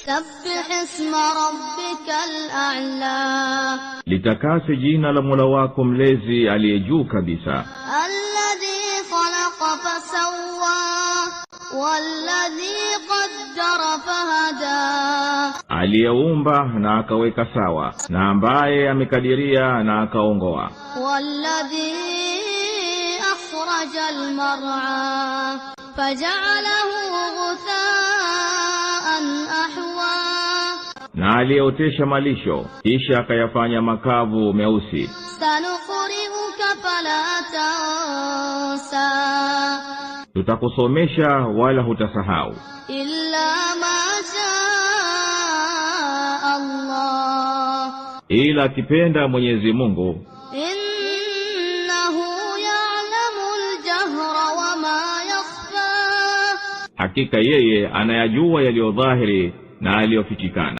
سبح اسم ربك الأعلى litakase jina la Mola wako mlezi aliyejuu kabisa. الذي خلق فسوى والذي قدر فهدى aliyeumba na akaweka sawa, na ambaye amekadiria na akaongoa. والذي أخرج المرعى فجعله غثاء أحوى Na aliyeotesha malisho kisha akayafanya makavu meusi. سنقرئك فلا تنسى Tutakusomesha wala hutasahau, إلا ما شاء الله ila akipenda Mwenyezi Mungu. إنه يعلم الجهر وما يخفى Hakika yeye anayajua yaliyo dhahiri na yaliyofichikana.